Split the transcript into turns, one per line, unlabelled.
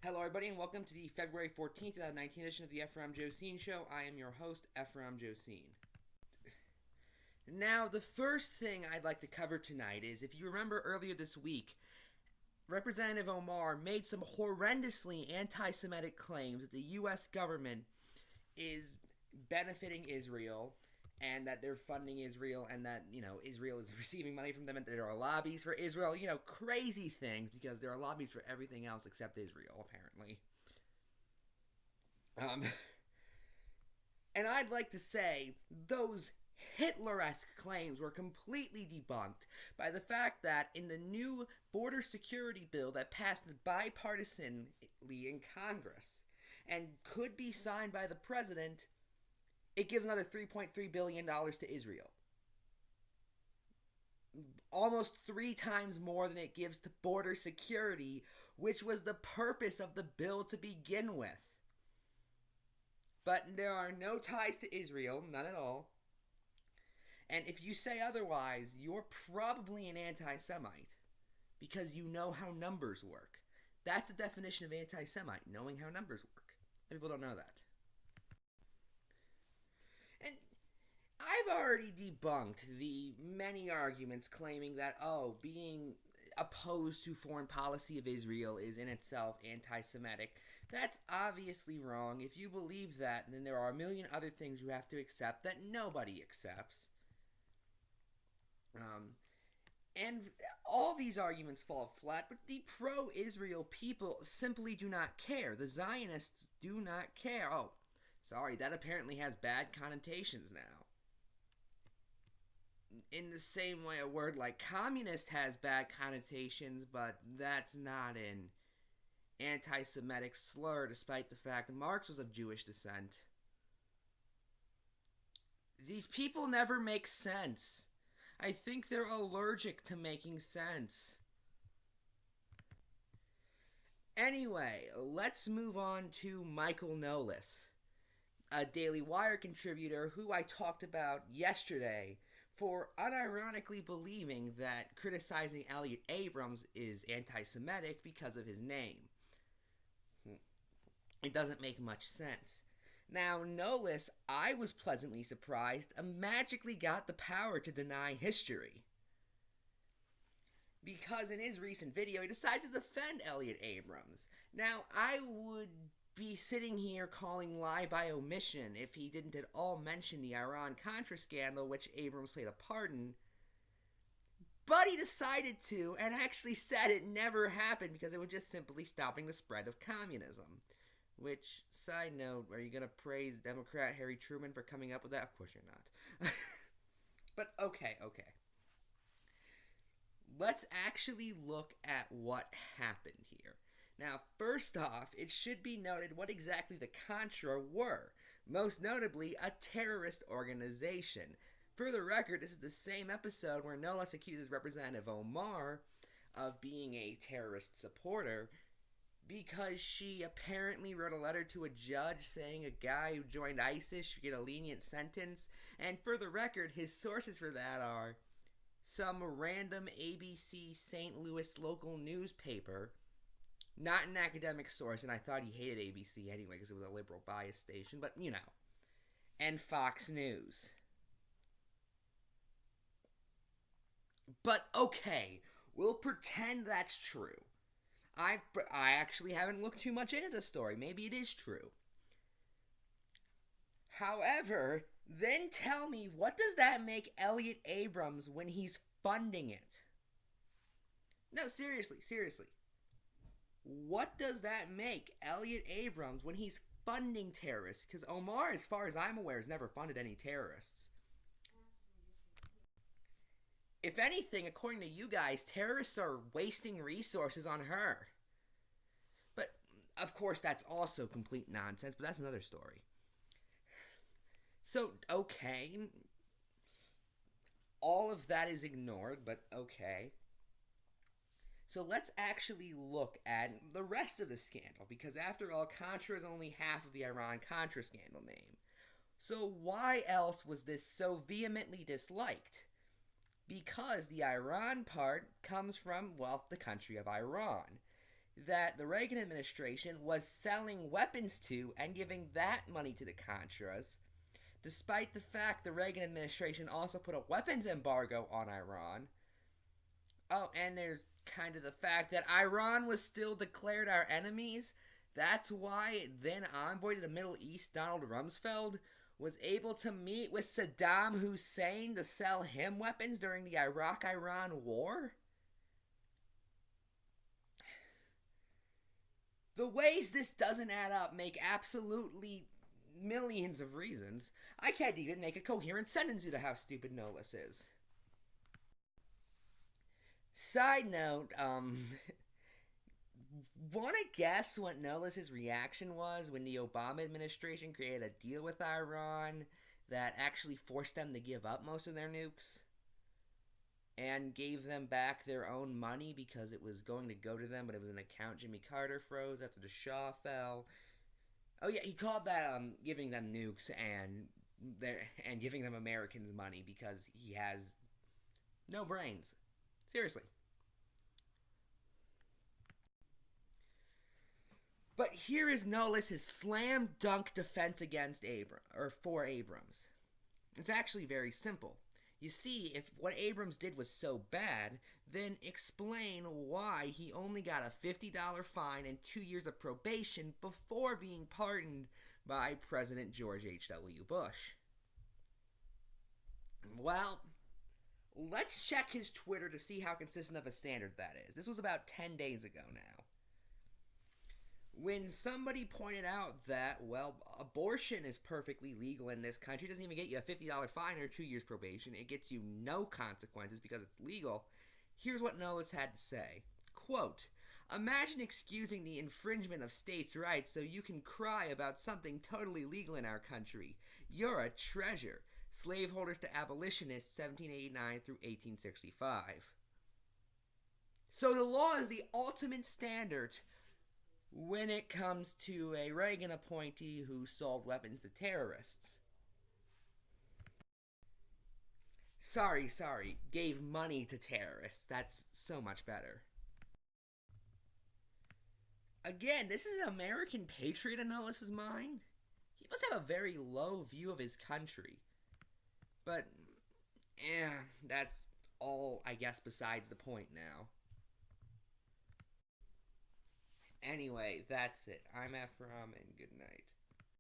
Hello, everybody, and welcome to the February 14th, 2019 edition of the Ephrom Josine Show. I am your host, Ephrom Josine. Now, the first thing I'd like to cover tonight is, if you remember earlier this week, Representative Omar made some horrendously anti-Semitic claims that the U.S. government is benefiting Israel and that they're funding Israel and that, Israel is receiving money from them and there are lobbies for Israel. Crazy things because there are lobbies for everything else except Israel, apparently. And I'd like to say those Hitler-esque claims were completely debunked by the fact that in the new border security bill that passed bipartisanly in Congress and could be signed by the president, it gives another $3.3 billion to Israel. Almost 3 times more than it gives to border security, which was the purpose of the bill to begin with. But there are no ties to Israel, none at all. And if you say otherwise, you're probably an anti-Semite because you know how numbers work. That's the definition of anti-Semite, knowing how numbers work. People don't know that. And I've already debunked the many arguments claiming that, being opposed to foreign policy of Israel is in itself anti-Semitic. That's obviously wrong. If you believe that, then there are a million other things you have to accept that nobody accepts. And all these arguments fall flat, but the pro-Israel people simply do not care. The Zionists do not care. Oh, sorry, that apparently has bad connotations now. In the same way a word like communist has bad connotations, but that's not an anti-Semitic slur, despite the fact that Marx was of Jewish descent. These people never make sense. I think they're allergic to making sense. Anyway, let's move on to Michael Knowles, a Daily Wire contributor who I talked about yesterday for unironically believing that criticizing Elliot Abrams is anti-Semitic because of his name. It doesn't make much sense. Now, Knowles, I was pleasantly surprised, magically got the power to deny history. Because in his recent video, he decides to defend Elliot Abrams. Now, I would be sitting here calling lie by omission if he didn't at all mention the Iran-Contra scandal, which Abrams played a part in. But he decided to, and actually said it never happened because it was just simply stopping the spread of communism. Which, side note, are you going to praise Democrat Harry Truman for coming up with that? Of course you're not. But okay. Let's actually look at what happened here. Now, first off, it should be noted what exactly the Contra were. Most notably, a terrorist organization. For the record, this is the same episode where Knowles accuses Representative Omar of being a terrorist supporter, because she apparently wrote a letter to a judge saying a guy who joined ISIS should get a lenient sentence. And for the record, his sources for that are some random ABC St. Louis local newspaper, not an academic source, and I thought he hated ABC anyway because it was a liberal bias station, but and Fox News. But okay, we'll pretend that's true. I actually haven't looked too much into the story. Maybe it is true. However, then tell me, what does that make Elliot Abrams when he's funding it? No, seriously. What does that make Elliot Abrams when he's funding terrorists? Because Omar, as far as I'm aware, has never funded any terrorists. If anything, according to you guys, terrorists are wasting resources on her. But, of course, that's also complete nonsense, but that's another story. So, okay. All of that is ignored, but okay. So let's actually look at the rest of the scandal, because after all, Contra is only half of the Iran-Contra scandal name. So why else was this so vehemently disliked? Because the Iran part comes from, well, the country of Iran. that the Reagan administration was selling weapons to and giving that money to the Contras, despite the fact the Reagan administration also put a weapons embargo on Iran. Oh, and there's kind of the fact that Iran was still declared our enemies. That's why then envoy to the Middle East, Donald Rumsfeld, was able to meet with Saddam Hussein to sell him weapons during the Iraq Iran war. The ways this doesn't add up make absolutely millions of reasons. I can't even make a coherent sentence due to how stupid Nolis is. Side note, want to guess what Nolis's reaction was when the Obama administration created a deal with Iran that actually forced them to give up most of their nukes and gave them back their own money because it was going to go to them, but it was an account Jimmy Carter froze after the Shah fell. Oh yeah, he called that giving them nukes and giving them Americans money because he has no brains. Seriously. But here is Nolis's slam dunk defense against for Abrams. It's actually very simple. You see, if what Abrams did was so bad, then explain why he only got a $50 fine and 2 years of probation before being pardoned by President George H.W. Bush. Well, let's check his Twitter to see how consistent of a standard that is. This was about 10 days ago now. When somebody pointed out that, well, abortion is perfectly legal in this country, it doesn't even get you a $50 fine or 2 years probation, it gets you no consequences because it's legal, here's what Nolis had to say. Quote, imagine excusing the infringement of states' rights so you can cry about something totally legal in our country. You're a treasure. Slaveholders to abolitionists, 1789 through 1865. So the law is the ultimate standard when it comes to a Reagan appointee who sold weapons to terrorists. Sorry, gave money to terrorists. That's so much better. Again, this is an American patriot in Nolis's mind. He must have a very low view of his country. But, that's all, I guess, besides the point now. Anyway, that's it. I'm Ephrom, and good night.